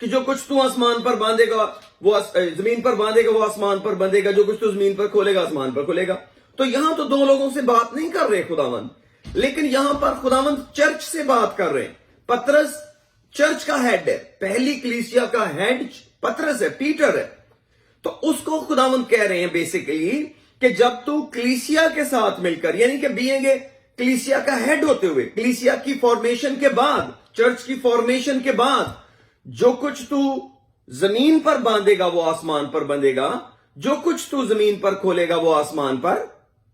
کہ جو کچھ تو آسمان پر باندھے گا وہ زمین پر باندھے گا وہ آسمان پر بندھے گا, جو کچھ تو زمین پر کھولے گا آسمان پر کھولے گا. تو یہاں تو دو لوگوں سے بات نہیں کر رہے خداوند, لیکن یہاں پر خداوند چرچ سے بات کر رہے ہیں. پترس چرچ کا ہیڈ ہے, پہلی کلیسیا کا ہیڈ پترس ہے, پیٹر ہے. تو اس کو خداوند کہہ رہے ہیں بیسیکلی کہ جب تو کلیسیا کے ساتھ مل کر, یعنی کہ بینگ اے کلیسیا کا ہیڈ ہوتے ہوئے, کلیسیا کی فارمیشن کے بعد, چرچ کی فارمیشن کے بعد, جو کچھ تو زمین پر باندھے گا وہ آسمان پر بندھے گا, جو کچھ تو زمین پر کھولے گا وہ آسمان پر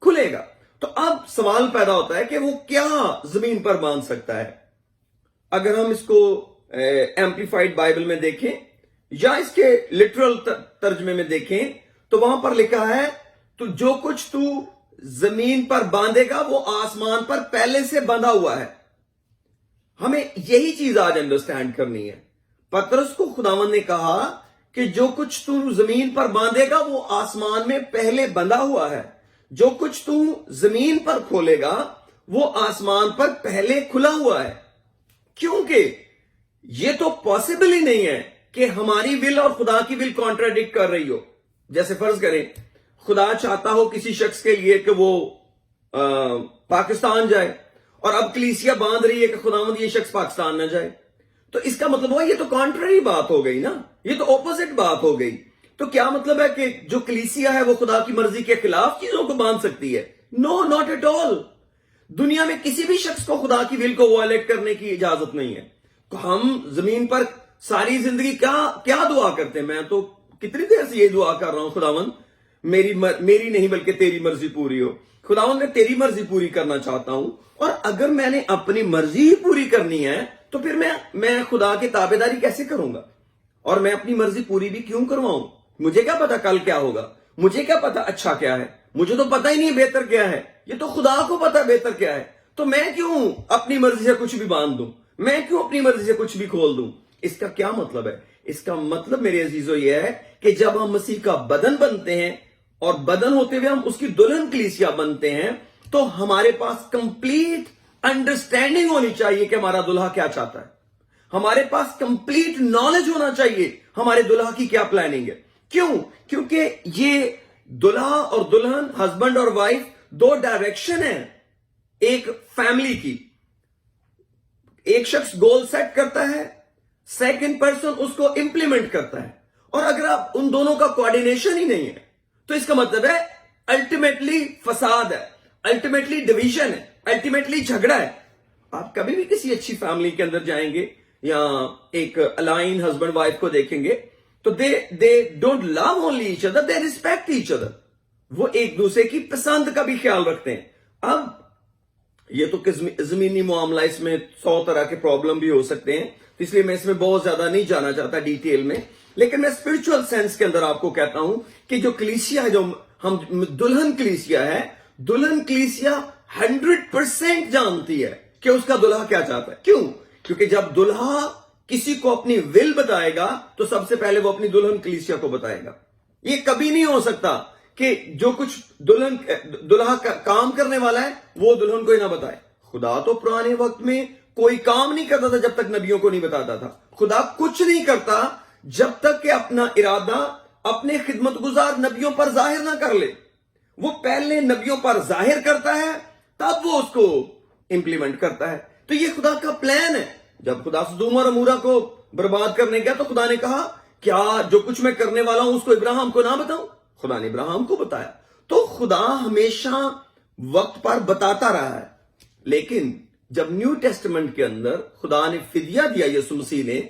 کھلے گا. تو اب سوال پیدا ہوتا ہے کہ وہ کیا زمین پر باندھ سکتا ہے. اگر ہم اس کو ایمپلیفائڈ بائبل میں دیکھیں یا اس کے لٹرل ترجمے میں دیکھیں تو وہاں پر لکھا ہے تو جو کچھ تو زمین پر باندھے گا وہ آسمان پر پہلے سے بندھا ہوا ہے. ہمیں یہی چیز آج انڈرسٹینڈ کرنی ہے. پترس کو خداوند نے کہا کہ جو کچھ تو زمین پر باندھے گا وہ آسمان میں پہلے بندھا ہوا ہے, جو کچھ تو زمین پر کھولے گا وہ آسمان پر پہلے کھلا ہوا ہے. کیونکہ یہ تو پاسبل ہی نہیں ہے کہ ہماری ول اور خدا کی ول کانٹراڈکٹ کر رہی ہو. جیسے فرض کریں خدا چاہتا ہو کسی شخص کے لیے کہ وہ پاکستان جائے, اور اب کلیسیا باندھ رہی ہے کہ خداوند یہ شخص پاکستان نہ جائے, تو اس کا مطلب ہوا یہ تو کانٹرری بات ہو گئی نا, یہ تو اپوزٹ بات ہو گئی. تو کیا مطلب ہے کہ جو کلیسیا ہے وہ خدا کی مرضی کے خلاف چیزوں کو باندھ سکتی ہے؟ نو, ناٹ ایٹ آل. دنیا میں کسی بھی شخص کو خدا کی ول کو وائلیٹ کرنے کی اجازت نہیں ہے. ہم زمین پر ساری زندگی کیا دعا کرتے ہیں؟ میں تو کتنی دیر سے یہ دعا کر رہا ہوں, خداوند میری نہیں بلکہ تیری مرضی پوری ہو. خداوند میں تیری مرضی پوری کرنا چاہتا ہوں, اور اگر میں نے اپنی مرضی پوری کرنی ہے تو پھر میں خدا کی تابعداری کیسے کروں گا؟ اور میں اپنی مرضی پوری بھی کیوں کرواؤں؟ مجھے کیا پتا کل کیا ہوگا, مجھے کیا پتا اچھا کیا ہے, مجھے تو پتا ہی نہیں بہتر کیا ہے, یہ تو خدا کو پتا بہتر کیا ہے. تو میں کیوں اپنی مرضی سے کچھ بھی باندھ دوں, میں کیوں اپنی مرضی سے کچھ بھی کھول دوں؟ اس کا کیا مطلب ہے؟ اس کا مطلب میرے عزیزو یہ ہے کہ جب ہم مسیح کا بدن بنتے ہیں اور بدن ہوتے ہوئے ہم اس کی دلہن کلیسیا بنتے ہیں, تو ہمارے پاس کمپلیٹ انڈرسٹینڈنگ ہونی چاہیے کہ ہمارا دلہا کیا چاہتا ہے. ہمارے پاس کمپلیٹ نالج ہونا چاہیے ہمارے دلہا کی کیا پلاننگ ہے. کیوں؟ کیونکہ یہ دلہا اور دلہن, ہسبینڈ اور وائف, دو ڈائریکشن ہیں ایک فیملی کی. ایک شخص گول سیٹ کرتا ہے, سیکنڈ پرسن اس کو امپلیمنٹ کرتا ہے. اور اگر آپ ان دونوں کا کوآرڈینیشن ہی نہیں ہے تو اس کا مطلب ہے الٹیمیٹلی فساد ہے, الٹیمیٹلی ڈویژن ہے, الٹیمیٹلی جھگڑا ہے. آپ کبھی بھی کسی اچھی فیملی کے اندر جائیں گے یا ایک الائن ہسبینڈ وائف کو دیکھیں گے تو they don't love only each other, they respect each other. وہ ایک دوسرے کی پسند کا بھی خیال رکھتے ہیں. اب یہ تو زمینی معاملہ, اس میں 100 طرح کے پرابلم بھی ہو سکتے ہیں, اس لیے میں اس میں بہت زیادہ نہیں جانا چاہتا ڈیٹیل میں. لیکن میں اسپرچل سینس کے اندر آپ کو کہتا ہوں کہ جو کلیسیا ہے, جو ہم دلہن کلیسیا ہے, دلہن کلیسیا 100% جانتی ہے کہ اس کا دلہا کیا چاہتا ہے. کیوں؟ کیونکہ جب دلہا کسی کو اپنی ول بتائے گا تو سب سے پہلے وہ اپنی دلہن کلیسیا کو بتائے گا. یہ کبھی نہیں ہو سکتا کہ جو کچھ دلہا کام کرنے والا ہے وہ دلہن کو ہی نہ بتائے. خدا تو پرانے وقت میں کوئی کام نہیں کرتا تھا جب تک نبیوں کو نہیں بتاتا تھا. خدا کچھ نہیں کرتا جب تک کہ اپنا ارادہ اپنے خدمت گزار نبیوں پر ظاہر نہ کر لے. وہ پہلے نبیوں پر ظاہر کرتا ہے تب وہ اس کو امپلیمنٹ کرتا ہے. تو یہ خدا کا پلان ہے. جب خدا سدوم اور عمورہ کو برباد کرنے گیا تو خدا نے کہا کیا جو کچھ میں کرنے والا ہوں اس کو ابراہیم کو نہ بتاؤں؟ خدا نے ابراہیم کو بتایا. تو خدا ہمیشہ وقت پر بتاتا رہا ہے. لیکن جب نیو ٹیسٹمنٹ کے اندر خدا نے فدیہ دیا, یسوع مسیح نے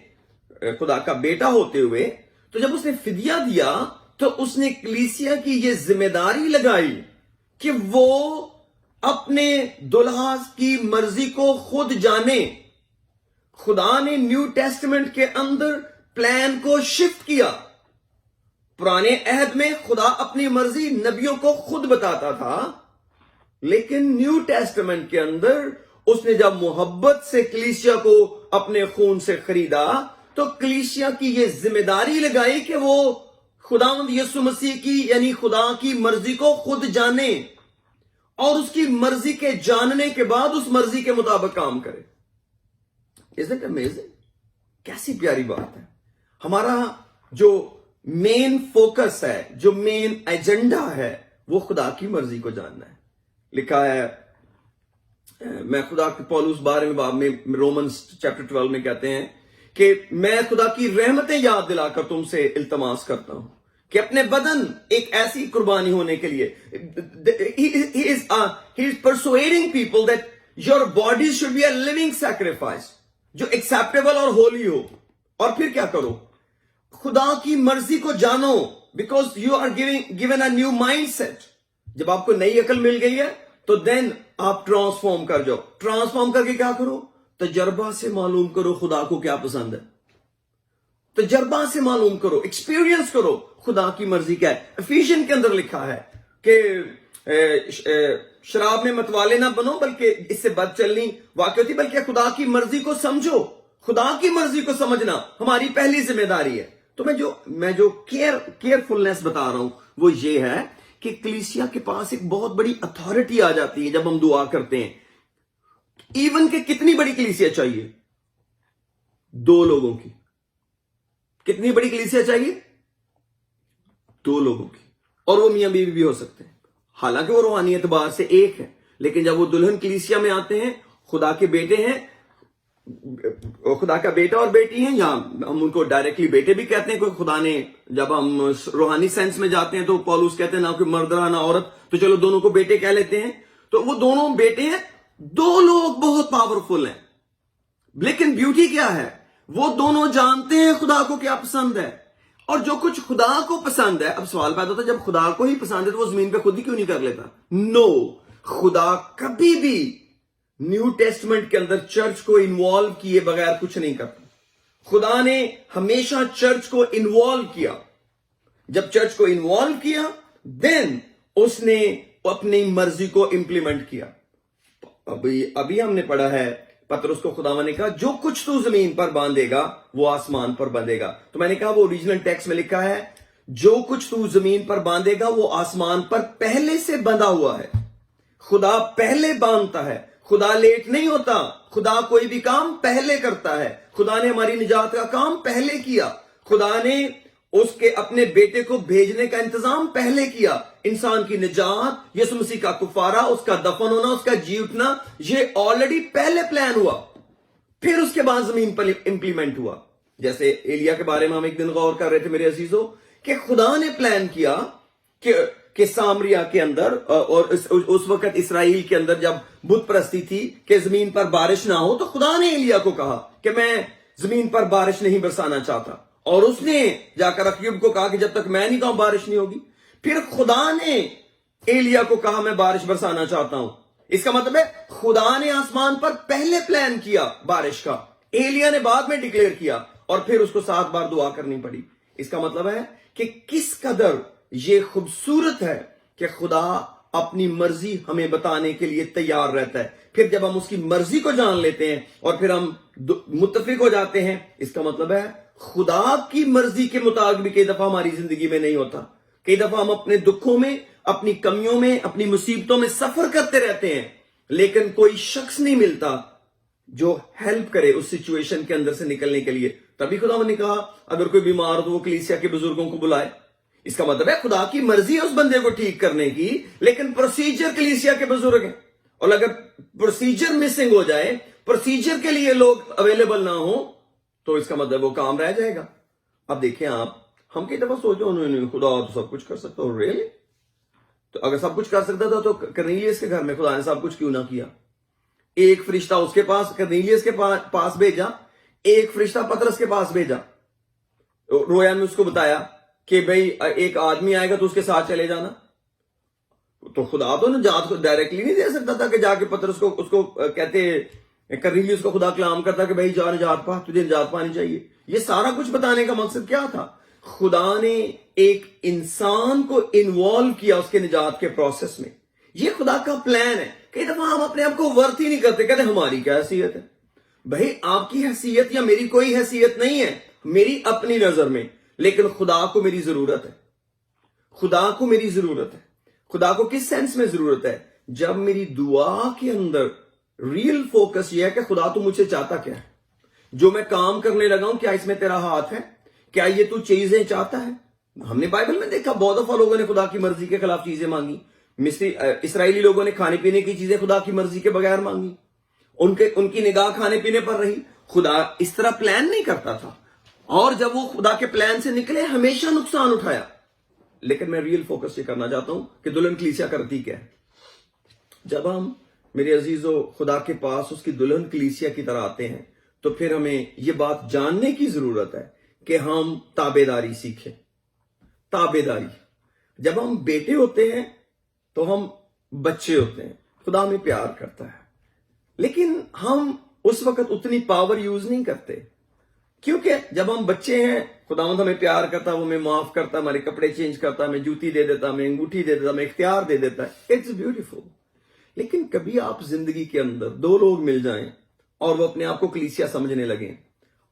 خدا کا بیٹا ہوتے ہوئے, تو جب اس نے فدیہ دیا تو اس نے کلیسیا کی یہ ذمہ داری لگائی کہ وہ اپنے دلہا کی مرضی کو خود جانے. خدا نے نیو ٹیسٹمنٹ کے اندر پلان کو شفٹ کیا. پرانے عہد میں خدا اپنی مرضی نبیوں کو خود بتاتا تھا, لیکن نیو ٹیسٹمنٹ کے اندر اس نے جب محبت سے کلیسیا کو اپنے خون سے خریدا تو کلیسیا کی یہ ذمہ داری لگائی کہ وہ خداوند یسوع مسیح کی یعنی خدا کی مرضی کو خود جانے اور اس کی مرضی کے جاننے کے بعد اس مرضی کے مطابق کام کرے. Isn't it amazing? کیسی پیاری بات ہے. ہمارا جو مین فوکس ہے, جو مین ایجنڈا ہے, وہ خدا کی مرضی کو جاننا ہے. لکھا ہے, میں خدا کے پولس 12ویں باب میں رومنز چیپٹر 12 میں کہتے ہیں کہ میں خدا کی رحمتیں یاد دلا کر تم سے التماس کرتا ہوں کہ اپنے بدن ایک ایسی قربانی ہونے کے لیے, he is persuading people that your body should be a living sacrifice جو acceptable اور holy ہو. اور پھر کیا کرو, خدا کی مرضی کو جانو, because you are given a new mindset. جب آپ کو نئی عقل مل گئی ہے تو دین آپ ٹرانسفارم کر جاؤ. ٹرانسفارم کر کے کیا کرو, تجربہ سے معلوم کرو خدا کو کیا پسند ہے. تجربہ سے معلوم کرو, ایکسپیرینس کرو خدا کی مرضی کیا ہے. افیشین کے اندر لکھا ہے کہ شراب میں متوالے نہ بنو بلکہ اس سے بد چلنی واقع ہوتی, بلکہ خدا کی مرضی کو سمجھو. خدا کی مرضی کو سمجھنا ہماری پہلی ذمہ داری ہے. تو میں جو کیئرفلنس بتا رہا ہوں وہ یہ ہے کہ کلیسیا کے پاس ایک بہت بڑی اتھارٹی آ جاتی ہے جب ہم دعا کرتے ہیں. ایون کہ کتنی بڑی کلیسیا چاہیے, 2 لوگوں کی. کتنی بڑی کلیسیا چاہیے, 2 لوگوں کی, اور وہ میاں بیوی بھی ہو سکتے ہیں. حالانکہ وہ روحانی اعتبار سے ایک ہے, لیکن جب وہ دلہن کلیسیا میں آتے ہیں, خدا کے بیٹے ہیں, خدا کا بیٹا اور بیٹی ہیں, یا ہم ان کو ڈائریکٹلی بیٹے بھی کہتے ہیں, کوئی خدا نے جب ہم روحانی سینس میں جاتے ہیں تو پولس کہتے ہیں نہ کوئی مرد رہا نہ عورت, تو چلو دونوں کو بیٹے کہہ لیتے ہیں. تو وہ دونوں بیٹے ہیں, 2 لوگ بہت پاورفل ہیں, لیکن بیوٹی کیا ہے, وہ دونوں جانتے ہیں خدا کو کیا پسند ہے. اور جو کچھ خدا کو پسند ہے, اب سوال پیدا ہوتا ہے جب خدا کو ہی پسند ہے تو وہ زمین پہ خود ہی کیوں نہیں کر لیتا. نو, خدا کبھی بھی نیو ٹیسٹمنٹ کے اندر چرچ کو انوالو کیے بغیر کچھ نہیں کرتا. خدا نے ہمیشہ چرچ کو انوالو کیا. جب چرچ کو انوالو کیا دین اس نے اپنی مرضی کو امپلیمنٹ کیا. ابھی ہم نے پڑھا ہے پترس کو خدا نے کہا جو کچھ تو زمین پر باندھے گا وہ آسمان پر باندھے گا. تو میں نے کہا وہ اوریجنل ٹیکسٹ میں لکھا ہے جو کچھ تو زمین پر باندھے گا وہ آسمان پر پہلے سے بندھا ہوا ہے. خدا پہلے باندھتا ہے, خدا لیٹ نہیں ہوتا. خدا کوئی بھی کام پہلے کرتا ہے. خدا نے ہماری نجات کا کام پہلے کیا. خدا نے اس کے اپنے بیٹے کو بھیجنے کا انتظام پہلے کیا. انسان کی نجات, یسوع مسیح کا کفارہ, اس کا دفن ہونا, اس کا جی اٹھنا, یہ آلریڈی پہلے پلان ہوا, پھر اس کے بعد زمین پر امپلیمنٹ ہوا. جیسے ایلیا کے بارے میں ہم ایک دن غور کر رہے تھے میرے عزیزو, کہ خدا نے پلان کیا کہ سامریا کے اندر اور اس وقت اسرائیل کے اندر جب بت پرستی تھی کہ زمین پر بارش نہ ہو, تو خدا نے ایلیا کو کہا کہ میں زمین پر بارش نہیں برسانا چاہتا, اور اس نے جا کر اخیب کو کہا کہ جب تک میں نہیں کہوں بارش نہیں ہوگی. پھر خدا نے ایلیا کو کہا میں بارش برسانا چاہتا ہوں. اس کا مطلب ہے خدا نے آسمان پر پہلے پلان کیا بارش کا, ایلیا نے بعد میں ڈکلیئر کیا, اور پھر اس کو 7 بار دعا کرنی پڑی. اس کا مطلب ہے کہ کس قدر یہ خوبصورت ہے کہ خدا اپنی مرضی ہمیں بتانے کے لیے تیار رہتا ہے. پھر جب ہم اس کی مرضی کو جان لیتے ہیں اور پھر ہم متفق ہو جاتے ہیں, اس کا مطلب ہے خدا کی مرضی کے مطابق بھی کئی دفعہ ہماری زندگی میں نہیں ہوتا. کئی دفعہ ہم اپنے دکھوں میں, اپنی کمیوں میں, اپنی مصیبتوں میں سفر کرتے رہتے ہیں, لیکن کوئی شخص نہیں ملتا جو ہیلپ کرے اس سچویشن کے اندر سے نکلنے کے لیے. تبھی خدا نے کہا اگر کوئی بیمار ہو تو وہ کلیسیا کے بزرگوں کو بلائے. اس کا مطلب ہے خدا کی مرضی ہے اس بندے کو ٹھیک کرنے کی, لیکن پروسیجر کلیسیا کے بزرگ ہیں. اور اگر پروسیجر مسنگ ہو جائے, پروسیجر کے لیے لوگ اویلیبل نہ ہو, تو اس کا مطلب وہ کام رہ جائے گا. اب دیکھیں آپ, ہم کئی دفعہ سوچو انہوں خدا تو سب کچھ کر سکتا ہو. ریئلی؟ تو اگر سب کچھ کر سکتا تھا تو کرنیلیس کے گھر میں خدا نے سب کچھ کیوں نہ کیا؟ ایک فرشتہ اس کے پاس کرنیلیس کے پاس بھیجا, ایک فرشتہ پترس کے پاس بھیجا, رویا میں اس کو بتایا کہ بھئی ایک آدمی آئے گا تو اس کے ساتھ چلے جانا. تو خدا تو نجات کو ڈائریکٹلی نہیں دے سکتا تھا کہ جا کے پترس کو اس کو کہتے کرنیلیس کو خدا کلام کرتا کہ بھئی جا نجات پا, تجھے نجات پانی چاہیے. یہ سارا کچھ بتانے کا مقصد کیا تھا؟ خدا نے ایک انسان کو انوالو کیا اس کے نجات کے پروسیس میں. یہ خدا کا پلان ہے. کئی دفعہ ہم اپنے آپ کو ورت ہی نہیں کرتے, کہتے ہماری کیا حیثیت ہے. بھائی آپ کی حیثیت یا میری کوئی حیثیت نہیں ہے میری اپنی نظر میں, لیکن خدا کو میری ضرورت ہے. خدا کو میری ضرورت ہے. خدا کو کس سینس میں ضرورت ہے؟ جب میری دعا کے اندر ریل فوکس یہ ہے کہ خدا تو مجھے چاہتا کیا ہے, جو میں کام کرنے لگا ہوں کیا اس میں تیرا ہاتھ ہے, کیا یہ تو چیزیں چاہتا ہے؟ ہم نے بائبل میں دیکھا بہت دفعہ لوگوں نے خدا کی مرضی کے خلاف چیزیں مانگی. اسرائیلی لوگوں نے کھانے پینے کی چیزیں خدا کی مرضی کے بغیر مانگی. ان کی نگاہ کھانے پینے پر رہی. خدا اس طرح پلان نہیں کرتا تھا, اور جب وہ خدا کے پلان سے نکلے ہمیشہ نقصان اٹھایا. لیکن میں ریئل فوکس یہ کرنا چاہتا ہوں کہ دلہن کلیسیا کرتی کیا ہے. جب ہم میرے عزیزو خدا کے پاس اس کی دلہن کلیسیا کی طرح آتے ہیں تو پھر ہمیں یہ بات جاننے کی ضرورت ہے کہ ہم تابع داری سیکھیں. تابع داری. جب ہم بیٹے ہوتے ہیں تو ہم بچے ہوتے ہیں, خدا ہمیں پیار کرتا ہے, لیکن ہم اس وقت اتنی پاور یوز نہیں کرتے, کیونکہ جب ہم بچے ہیں خداوند ہمیں پیار کرتا ہے, وہ ہمیں معاف کرتا ہے, ہمارے کپڑے چینج کرتا ہے, ہمیں جوتی دے دیتا ہے, ہمیں انگوٹھی دے دیتا ہے, ہمیں اختیار دے دیتا ہے. It's beautiful. لیکن کبھی آپ زندگی کے اندر دو لوگ مل جائیں اور وہ اپنے آپ کو کلیسیا سمجھنے لگیں,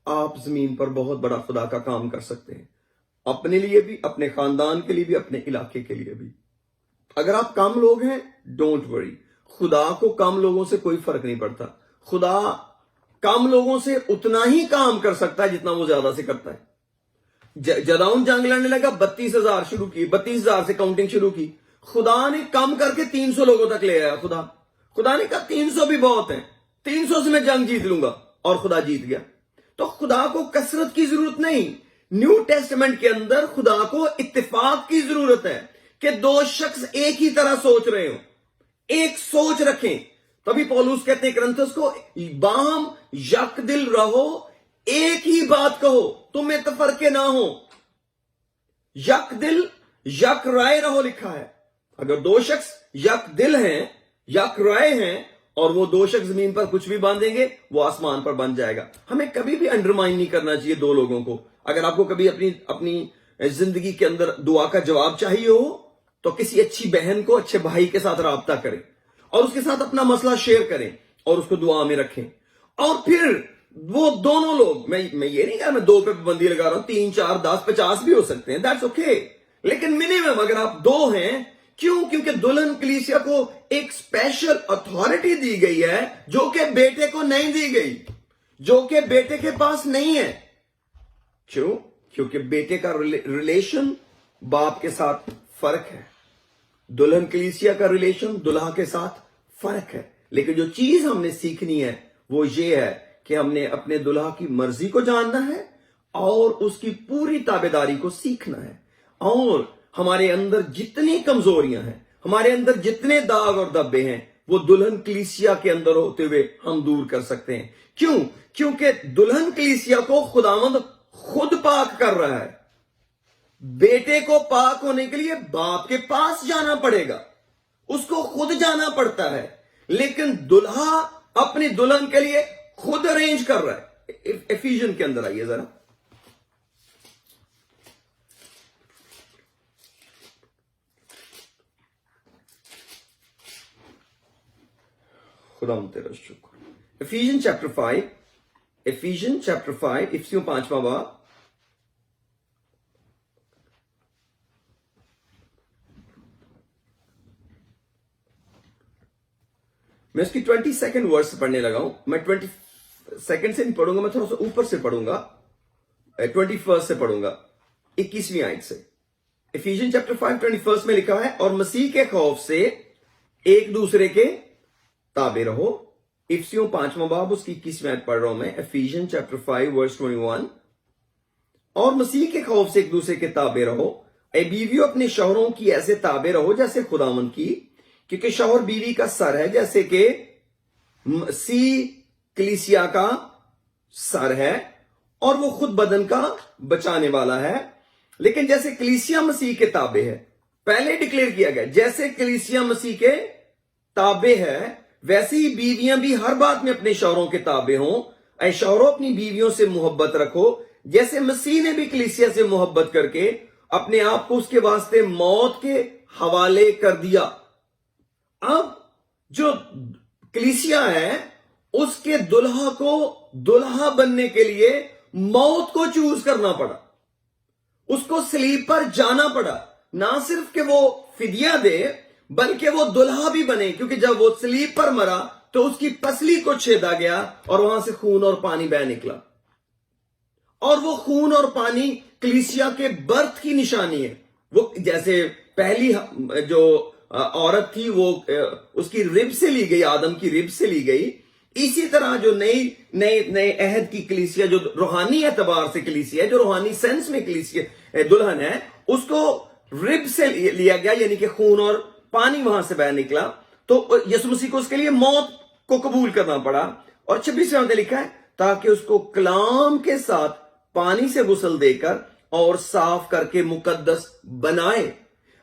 آپ زمین پر بہت بڑا خدا کا کام کر سکتے ہیں, اپنے لیے بھی, اپنے خاندان کے لیے بھی, اپنے علاقے کے لیے بھی. اگر آپ کم لوگ ہیں ڈونٹ وری, خدا کو کم لوگوں سے کوئی فرق نہیں پڑتا. خدا کم لوگوں سے اتنا ہی کام کر سکتا ہے جتنا وہ زیادہ سے کرتا ہے. جداؤن جنگ لڑنے لگا, 32,000 شروع کی, 32,000 سے کاؤنٹنگ شروع کی. خدا نے کم کر کے 300 لوگوں تک لے آیا. خدا نے کہا 300 بھی بہت ہیں, 300 سے میں جنگ جیت لوں گا, اور خدا جیت گیا. تو خدا کو کثرت کی ضرورت نہیں. نیو ٹیسٹمنٹ کے اندر خدا کو اتفاق کی ضرورت ہے کہ دو شخص ایک ہی طرح سوچ رہے ہوں, ایک سوچ رکھیں. تبھی پولوس کہتے ہیں کرنتھس کو, باہم یک دل رہو, ایک ہی بات کہو, تم میں تفرقے نہ ہو. یک دل یک رائے رہو لکھا ہے. اگر دو شخص یک دل ہیں, یک رائے ہیں, اور وہ دو شخص زمین پر کچھ بھی باندھیں گے وہ آسمان پر بن جائے گا. ہمیں کبھی بھی انڈرمائن نہیں کرنا چاہیے دو لوگوں کو. اگر آپ کو کبھی اپنی زندگی کے اندر دعا کا جواب چاہیے ہو تو کسی اچھی بہن کو اچھے بھائی کے ساتھ رابطہ کریں, اور اس کے ساتھ اپنا مسئلہ شیئر کریں, اور اس کو دعا میں رکھیں. اور پھر وہ دونوں لوگ, میں یہ نہیں کہا میں 2 پہ پابندی لگا رہا ہوں, 3 4 10 50 بھی ہو سکتے ہیں, دیٹس اوکے. لیکن منیمم اگر آپ 2 ہیں, کیوں؟ کیونکہ دلہن کلیسیا کو ایک اسپیشل اتھارٹی دی گئی ہے جو کہ بیٹے کو نہیں دی گئی, جو کہ بیٹے کے پاس نہیں ہے. کیوں؟ کیونکہ بیٹے کا ریلیشن باپ کے ساتھ فرق ہے, دلہن کلیسیا کا ریلیشن دلہا کے ساتھ فرق ہے. لیکن جو چیز ہم نے سیکھنی ہے وہ یہ ہے کہ ہم نے اپنے دلہا کی مرضی کو جاننا ہے اور اس کی پوری تابعداری کو سیکھنا ہے. اور ہمارے اندر جتنی کمزوریاں ہیں, ہمارے اندر جتنے داغ اور دبے ہیں, وہ دلہن کلیسیا کے اندر ہوتے ہوئے ہم دور کر سکتے ہیں. کیوں؟ کیونکہ دلہن کلیسیا کو خداوند خود پاک کر رہا ہے. بیٹے کو پاک ہونے کے لیے باپ کے پاس جانا پڑے گا, اس کو خود جانا پڑتا ہے. لیکن دلہا اپنی دلہن کے لیے خود ارینج کر رہا ہے. ایفیژن کے اندر آئیے ذرا. خدا تیرا شکر. ایفیژن چیپٹر 5, ایفیژن چیپٹر 5, افسیوں 5واں باب. میں اس کی 22 ورس پڑھنے لگا ہوں. میں 22 سے نہیں پڑھوں گا, میں تھوڑا سا اوپر سے پڑھوں گا, 21 سے پڑھوں گا, 21ویں آیت سے. ایفیژن چیپٹر 5 21 میں لکھا ہے, اور مسیح کے خوف سے ایک دوسرے کے تابع رہو. افسیوں 5واں باب اس کی 21ویں آیت پڑھ رہا ہوں میں. ایفیژن چیپٹر 5 ورس 21, اور مسیح کے خوف سے ایک دوسرے کے تابع رہو. اے بیویوں اپنے شوہروں کی ایسے تابع رہو جیسے خداوند کی, کیونکہ شوہر بیوی کا سر ہے, جیسے کہ مسیح کلیسیا کا سر ہے, اور وہ خود بدن کا بچانے والا ہے. لیکن جیسے کلیسیا مسیح کے تابع ہے, پہلے ڈکلیئر کیا گیا, جیسے کلیسیا مسیح کے تابع ہے ویسے ہی بیویاں بھی ہر بات میں اپنے شوہروں کے تابع ہوں. اے شوہروں اپنی بیویوں سے محبت رکھو جیسے مسیح نے بھی کلیسیا سے محبت کر کے اپنے آپ کو اس کے واسطے موت کے حوالے کر دیا. اب جو کلیسیا ہے اس کے دلہا کو دلہا بننے کے لیے موت کو چوز کرنا پڑا, اس کو صلیب پر جانا پڑا. نہ صرف کہ وہ فدیہ دے بلکہ وہ دلہا بھی بنے, کیونکہ جب وہ صلیب پر مرا تو اس کی پسلی کو چھیدا گیا اور وہاں سے خون اور پانی بہ نکلا, اور وہ خون اور پانی کلیسیا کے برتھ کی نشانی ہے. وہ جیسے پہلی جو عورت تھی وہ اس کی رب سے لی گئی, آدم کی رب سے لی گئی, اسی طرح جو نئے عہد کی کلیسیا جو روحانی اعتبار سے کلیسیا ہے, جو روحانی سینس میں کلیسیا دلہن ہے, اس کو رب سے لیا گیا, یعنی کہ خون اور پانی وہاں سے باہر نکلا. تو یسوع مسیح کو اس کے لیے موت کو قبول کرنا پڑا. اور 26 میں لکھا ہے تاکہ اس کو کلام کے ساتھ پانی سے غسل دے کر اور صاف کر کے مقدس بنائے.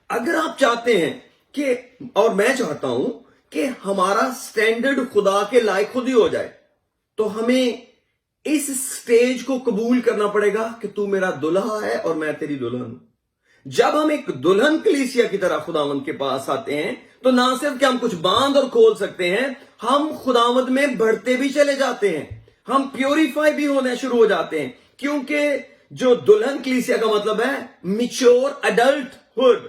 اگر آپ چاہتے ہیں کہ, اور میں چاہتا ہوں کہ ہمارا سٹینڈرڈ خدا کے لائق خود ہی ہو جائے, تو ہمیں اس سٹیج کو قبول کرنا پڑے گا کہ تو میرا دلہا ہے اور میں تیری دلہن ہوں. جب ہم ایک دلہن کلیسیا کی طرح خداوند کے پاس آتے ہیں تو نہ صرف کہ ہم کچھ باندھ اور کھول سکتے ہیں, ہم خداوند میں بڑھتے بھی چلے جاتے ہیں, ہم پیوریفائی بھی ہونے شروع ہو جاتے ہیں. کیونکہ جو دلہن کلیسیا کا مطلب ہے mature adulthood,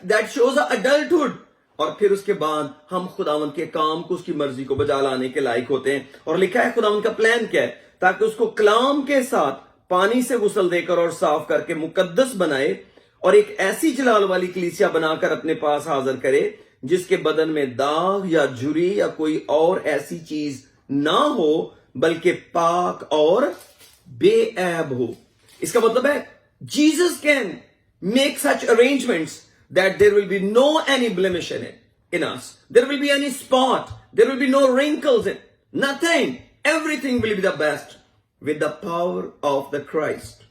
that shows adulthood. اور پھر اس کے بعد ہم خداوند کے کام کو, اس کی مرضی کو بجا لانے کے لائق ہوتے ہیں. اور لکھا ہے خداوند کا پلان کیا ہے, تاکہ اس کو کلام کے ساتھ پانی سے غسل دے کر اور صاف کر کے مقدس بنائے, اور ایک ایسی جلال والی کلیسیا بنا کر اپنے پاس حاضر کرے جس کے بدن میں داغ یا جھری یا کوئی اور ایسی چیز نہ ہو, بلکہ پاک اور بے عیب ہو. اس کا مطلب ہے Jesus can make such arrangements that there will be no any blemish in us. There will be any spot. There will be no wrinkles in nothing. Everything will be the best with the power of the Christ,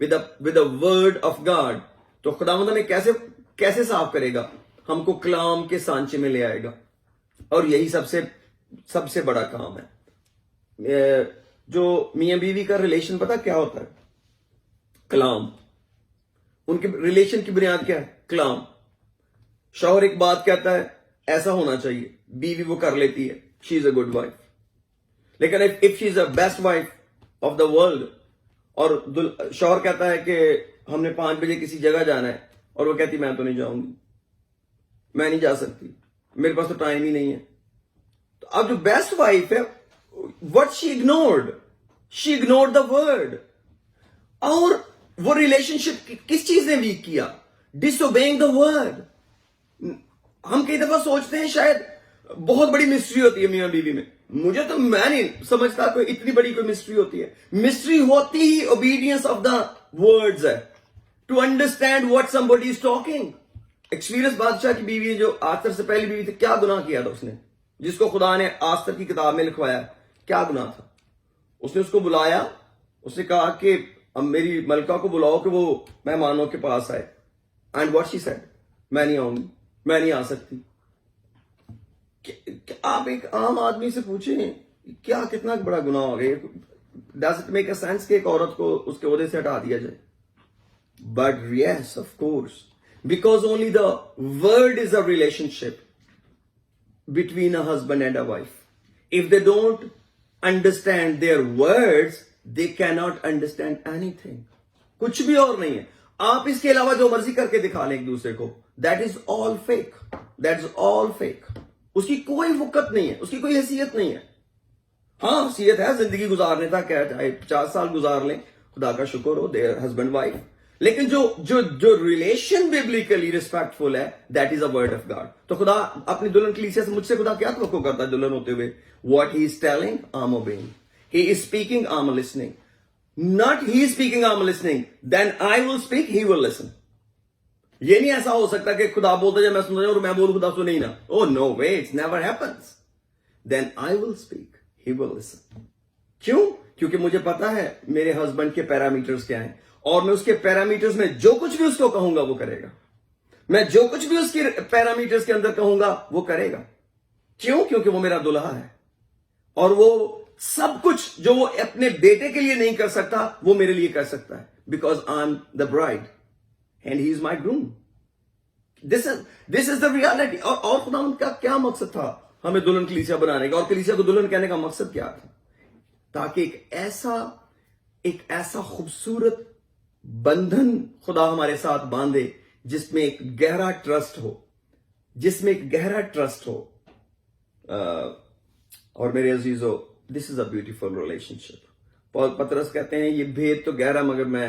with the word of God. تو خداوند ہمیں کیسے صاف کرے گا؟ ہم کو کلام کے سانچے میں لے آئے گا. اور یہی سب سے بڑا کام ہے. جو میاں بیوی کا ریلیشن پتہ کیا ہوتا ہے؟ کلام. ان کے ریلیشن کی بنیاد کیا ہے؟ کلام. شوہر ایک بات کہتا ہے ایسا ہونا چاہیے, بیوی وہ کر لیتی ہے, شی از اے گڈ وائف. لیکن if she is a best wife of the world, اور شوہر کہتا ہے کہ ہم نے 5 بجے کسی جگہ جانا ہے, اور وہ کہتی میں تو نہیں جاؤں گی, میں نہیں جا سکتی, میرے پاس تو ٹائم ہی نہیں ہے. تو اب جو بیسٹ وائف ہے, what she ignored the word. اور وہ ریلیشن شپ کس چیز نے ویک کیا؟ ڈس اوبیئنگ دا ورڈ. ہم کئی دفعہ سوچتے ہیں شاید بہت بڑی مسٹری ہوتی ہے میاں بیوی میں. مجھے تو میں نہیں سمجھتا کوئی اتنی بڑی کوئی مسٹری ہوتی ہے. مسٹری ہوتی ہی اوبیڈینس آف دا ورڈز ہے, to understand what somebody is talking. Experience بادشاہ کی بیوی جو آستر سے پہلی بیوی تھی, کیا گناہ کیا تھا اس نے, جس کو خدا نے آستر کی کتاب میں لکھوایا؟ کیا گناہ تھا؟ اس نے اس کو بلایا, اس نے کہا کہ اب میری ملکہ کو بلاؤ کہ وہ مہمانوں کے پاس آئے. اینڈ واٹ شی سیڈ, میں نہیں آؤں گی, میں نہیں آ سکتی. آپ ایک عام آدمی سے پوچھیں کیا کتنا بڑا گناہ ہو گیا. Does it make a sense کہ ایک عورت کو اس کے عہدے سے ہٹا دیا جائے؟ But yes of course, because only the word is a relationship between a husband and a wife. If they don't understand their words, they cannot understand anything. کچھ بھی اور نہیں ہے. آپ اس کے علاوہ جو مرضی کر کے دکھا لیں ایک دوسرے کو, that is all fake. That's all fake. اس کی کوئی وقت نہیں ہے, اس کی کوئی حیثیت نہیں ہے. ہاں حیثیت ہے, زندگی گزارنے تھا, کیا چاہے 50 سال گزار لیں, خدا کا شکر ہو, دیر ہسبینڈ وائف. لیکن جو ریلیشن ببلیکلی ریسپیکٹفل ہے, that is a word of God. تو خدا اپنی دلہن کلیسیا سے, مجھ سے خدا کیا توقع کرتا ہے دلہن ہوتے ہوئے؟ What he is telling, I am obeying. He is speaking, I'm listening. Not he is speaking, I'm listening. Then I will speak, he will listen. یہ نہیں ایسا ہو سکتا کہ خدا بولتا جائے میں سن رہا ہوں اور میں بولوں خدا سنے ہی نہ. Oh no way, it never happens. Then I will speak, he will listen. کیوں؟ کیونکہ مجھے پتا ہے میرے ہسبینڈ کے پیرامیٹرز کیا ہیں, اور میں اس کے پیرامیٹرز میں جو کچھ بھی اس کو کہوں گا وہ کرے گا. میں جو کچھ بھی اس کے پیرامیٹرز کے اندر کہوں گا وہ کرے گا. کیوں؟ کیونکہ وہ میرا دلہا ہے, اور وہ سب کچھ جو وہ اپنے بیٹے کے لیے نہیں کر سکتا وہ میرے لیے کر سکتا ہے. Because I am the bride and he is my groom. This is the reality. اور خدا کا کیا مقصد تھا ہمیں دلہن کلیسیا بنانے کا, اور کلیسیا کو دلہن کہنے کا مقصد کیا تھا؟ تاکہ ایک ایسا خوبصورت بندھن خدا ہمارے ساتھ باندھے جس میں ایک گہرا ٹرسٹ ہو. اور میرے عزیزو, دس از اے بیوٹیفل ریلیشن شپ. پطرس کہتے ہیں یہ بھید تو گہرا مگر میں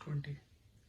20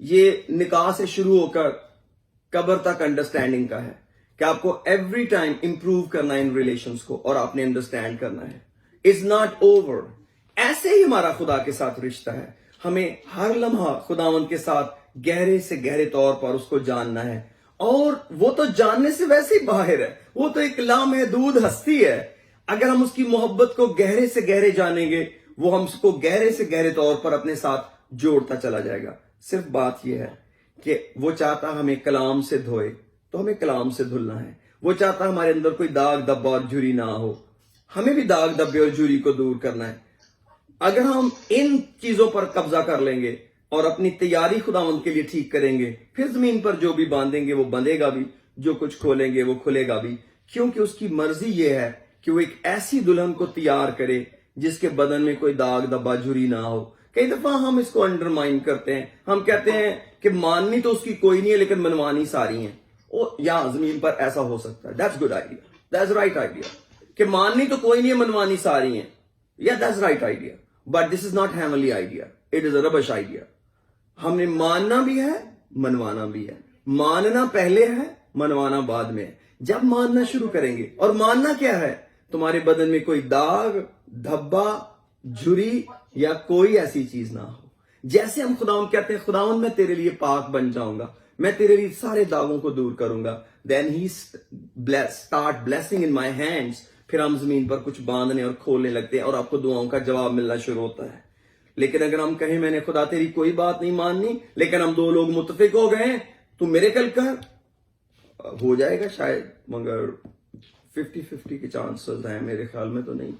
یہ نکاح سے شروع ہو کر قبر تک انڈرسٹینڈنگ کا ہے کہ آپ کو ایوری ٹائم امپروو کرنا ہے ان ریلیشنز کو، اور آپ نے انڈرسٹینڈ کرنا ہے. It's not over. ایسے ہی ہمارا خدا کے ساتھ رشتہ ہے. ہمیں ہر لمحہ خداوند کے ساتھ گہرے سے گہرے طور پر اس کو جاننا ہے، اور وہ تو جاننے سے ویسے ہی باہر ہے. وہ تو ایک لامحدود ہستی ہے. اگر ہم اس کی محبت کو گہرے سے گہرے جانیں گے، وہ ہم کو گہرے سے گہرے طور پر اپنے ساتھ جوڑتا چلا جائے گا. صرف بات یہ ہے کہ وہ چاہتا ہمیں کلام سے دھوئے تو ہمیں کلام سے دھلنا ہے. وہ چاہتا ہمارے اندر کوئی داغ دبا اور جھری نہ ہو، ہمیں بھی داغ دبے اور جھری کو دور کرنا ہے. اگر ہم ان چیزوں پر قبضہ کر لیں گے اور اپنی تیاری خداوند کے لیے ٹھیک کریں گے، پھر زمین پر جو بھی باندھیں گے وہ بندھے گا بھی، جو کچھ کھولیں گے وہ کھلے گا بھی. کیونکہ اس کی مرضی یہ ہے کہ وہ ایک ایسی دلہن کو تیار کرے جس کے بدن میں کوئی داغ دبا جھری نہ ہو. کئی دفعہ ہم اس کو انڈرمائن کرتے ہیں. ہم کہتے ہیں کہ ماننی تو اس کی کوئی نہیں ہے لیکن منوانی ساری ہیں. یا زمین پر ایسا ہو سکتا ہے. That's good idea. That's right idea. کہ ماننی تو کوئی نہیں ہے، منوانی ساری ہیں. یا that's right idea. But this is not heavenly idea. It is a rubbish idea. ہم نے ماننا بھی ہے، منوانا بھی ہے. ماننا پہلے ہے، منوانا بعد میں ہے. جب ماننا شروع کریں گے، اور ماننا کیا ہے؟ تمہارے بدن میں کوئی داغ دھبا جھری یا کوئی ایسی چیز نہ ہو. جیسے ہم خداوند کہتے ہیں خداوند میں تیرے لیے پاک بن جاؤں گا، میں تیرے لیے سارے داغوں کو دور کروں گا. Then he start blessing in my hands. پھر ہم زمین پر کچھ باندھنے اور کھولنے لگتے ہیں اور آپ کو دعاؤں کا جواب ملنا شروع ہوتا ہے. لیکن اگر ہم کہیں میں نے خدا تیری کوئی بات نہیں ماننی، لیکن ہم دو لوگ متفق ہو گئے ہیں، تو میرے کل کر ہو جائے گا شاید، مگر 50-50 کے چانسز ہیں. میرے خیال میں تو نہیں،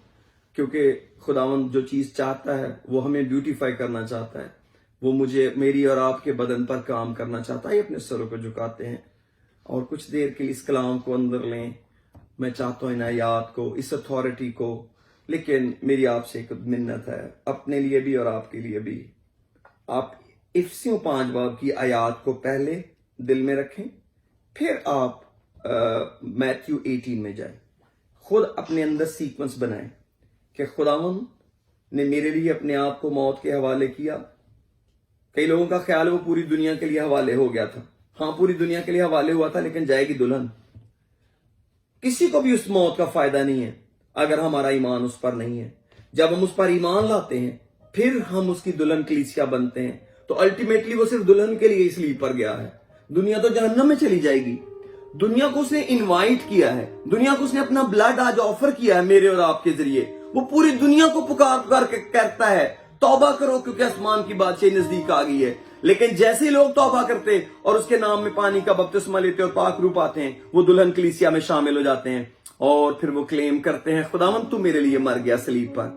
کیونکہ خداوند جو چیز چاہتا ہے وہ ہمیں بیوٹیفائی کرنا چاہتا ہے. وہ مجھے، میری اور آپ کے بدن پر کام کرنا چاہتا ہے. اپنے سروں کو جھکاتے ہیں اور کچھ دیر کے لیے اس کلام کو اندر لیں. میں چاہتا ہوں ان آیات کو، اس اتھارٹی کو. لیکن میری آپ سے ایک منت ہے، اپنے لیے بھی اور آپ کے لیے بھی. آپ افسیوں 5 باب کی آیات کو پہلے دل میں رکھیں، پھر آپ میتھیو 18 میں جائیں. خود اپنے اندر سیکوینس بنائیں کہ خداوند نے میرے لیے اپنے آپ کو موت کے حوالے کیا. کئی لوگوں کا خیال ہے وہ پوری دنیا کے لیے حوالے ہو گیا تھا. ہاں، پوری دنیا کے لیے حوالے ہوا تھا، لیکن جائے گی دلہن. کسی کو بھی اس موت کا فائدہ نہیں ہے اگر ہمارا ایمان اس پر نہیں ہے. جب ہم اس پر ایمان لاتے ہیں، پھر ہم اس کی دلہن کلیسیا بنتے ہیں، تو الٹیمیٹلی وہ صرف دلہن کے لیے اس لیے پر گیا ہے. دنیا تو جہنم میں چلی جائے گی. دنیا کو اس نے انوائٹ کیا ہے، دنیا کو اس نے اپنا بلڈ آج آفر کیا ہے میرے اور آپ کے ذریعے. وہ پوری دنیا کو پکار کے کہتا ہے توبہ کرو کیونکہ آسمان کی بادشاہی نزدیک آ گئی ہے. لیکن جیسے ہی لوگ توبہ کرتے اور اس کے نام میں پانی کا بپتسمہ لیتے اور پاک روح پاتے ہیں، وہ دلہن کلیسیا میں شامل ہو جاتے ہیں. اور پھر وہ کلیم کرتے ہیں خداوند تو میرے لیے مر گیا صلیب پر،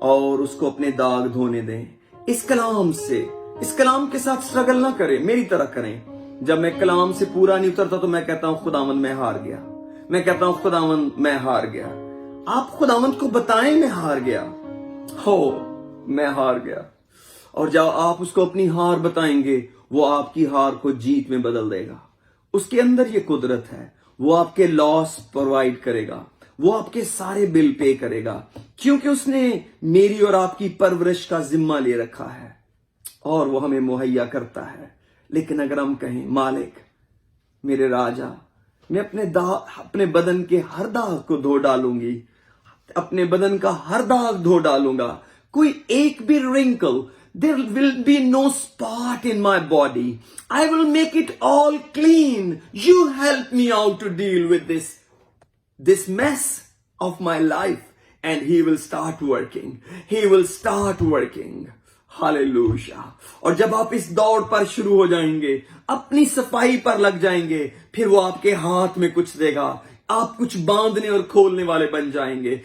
اور اس کو اپنے داغ دھونے دیں. اس کلام سے، اس کلام کے ساتھ سٹرگل نہ کریں، میری طرح کریں. جب میں کلام سے پورا نہیں اترتا تو میں کہتا ہوں خداوند میں ہار گیا. میں کہتا ہوں خداوند میں ہار گیا. آپ خداوند کو بتائیں میں ہار گیا، ہو میں ہار گیا. اور جب آپ اس کو اپنی ہار بتائیں گے، وہ آپ کی ہار کو جیت میں بدل دے گا. اس کے اندر یہ قدرت ہے. وہ آپ کے لاس پرووائڈ کرے گا، وہ آپ کے سارے بل پے کرے گا، کیونکہ اس نے میری اور آپ کی پرورش کا ذمہ لے رکھا ہے اور وہ ہمیں مہیا کرتا ہے. لیکن اگر ہم کہیں مالک میرے راجا، میں اپنے بدن کے ہر داغ کو دھو ڈالوں گی، اپنے بدن کا ہر داغ دھو ڈالوں گا، کوئی ایک بھی wrinkle, there will be no spot in my body. I will make it all clean. You help me out to deal with this mess of my life. And he will start working. He will start working. Hallelujah. اور جب آپ اس دوڑ پر شروع ہو جائیں گے، اپنی صفائی پر لگ جائیں گے، پھر وہ آپ کے ہاتھ میں کچھ دے گا. آپ کچھ باندھنے اور کھولنے والے بن جائیں گے.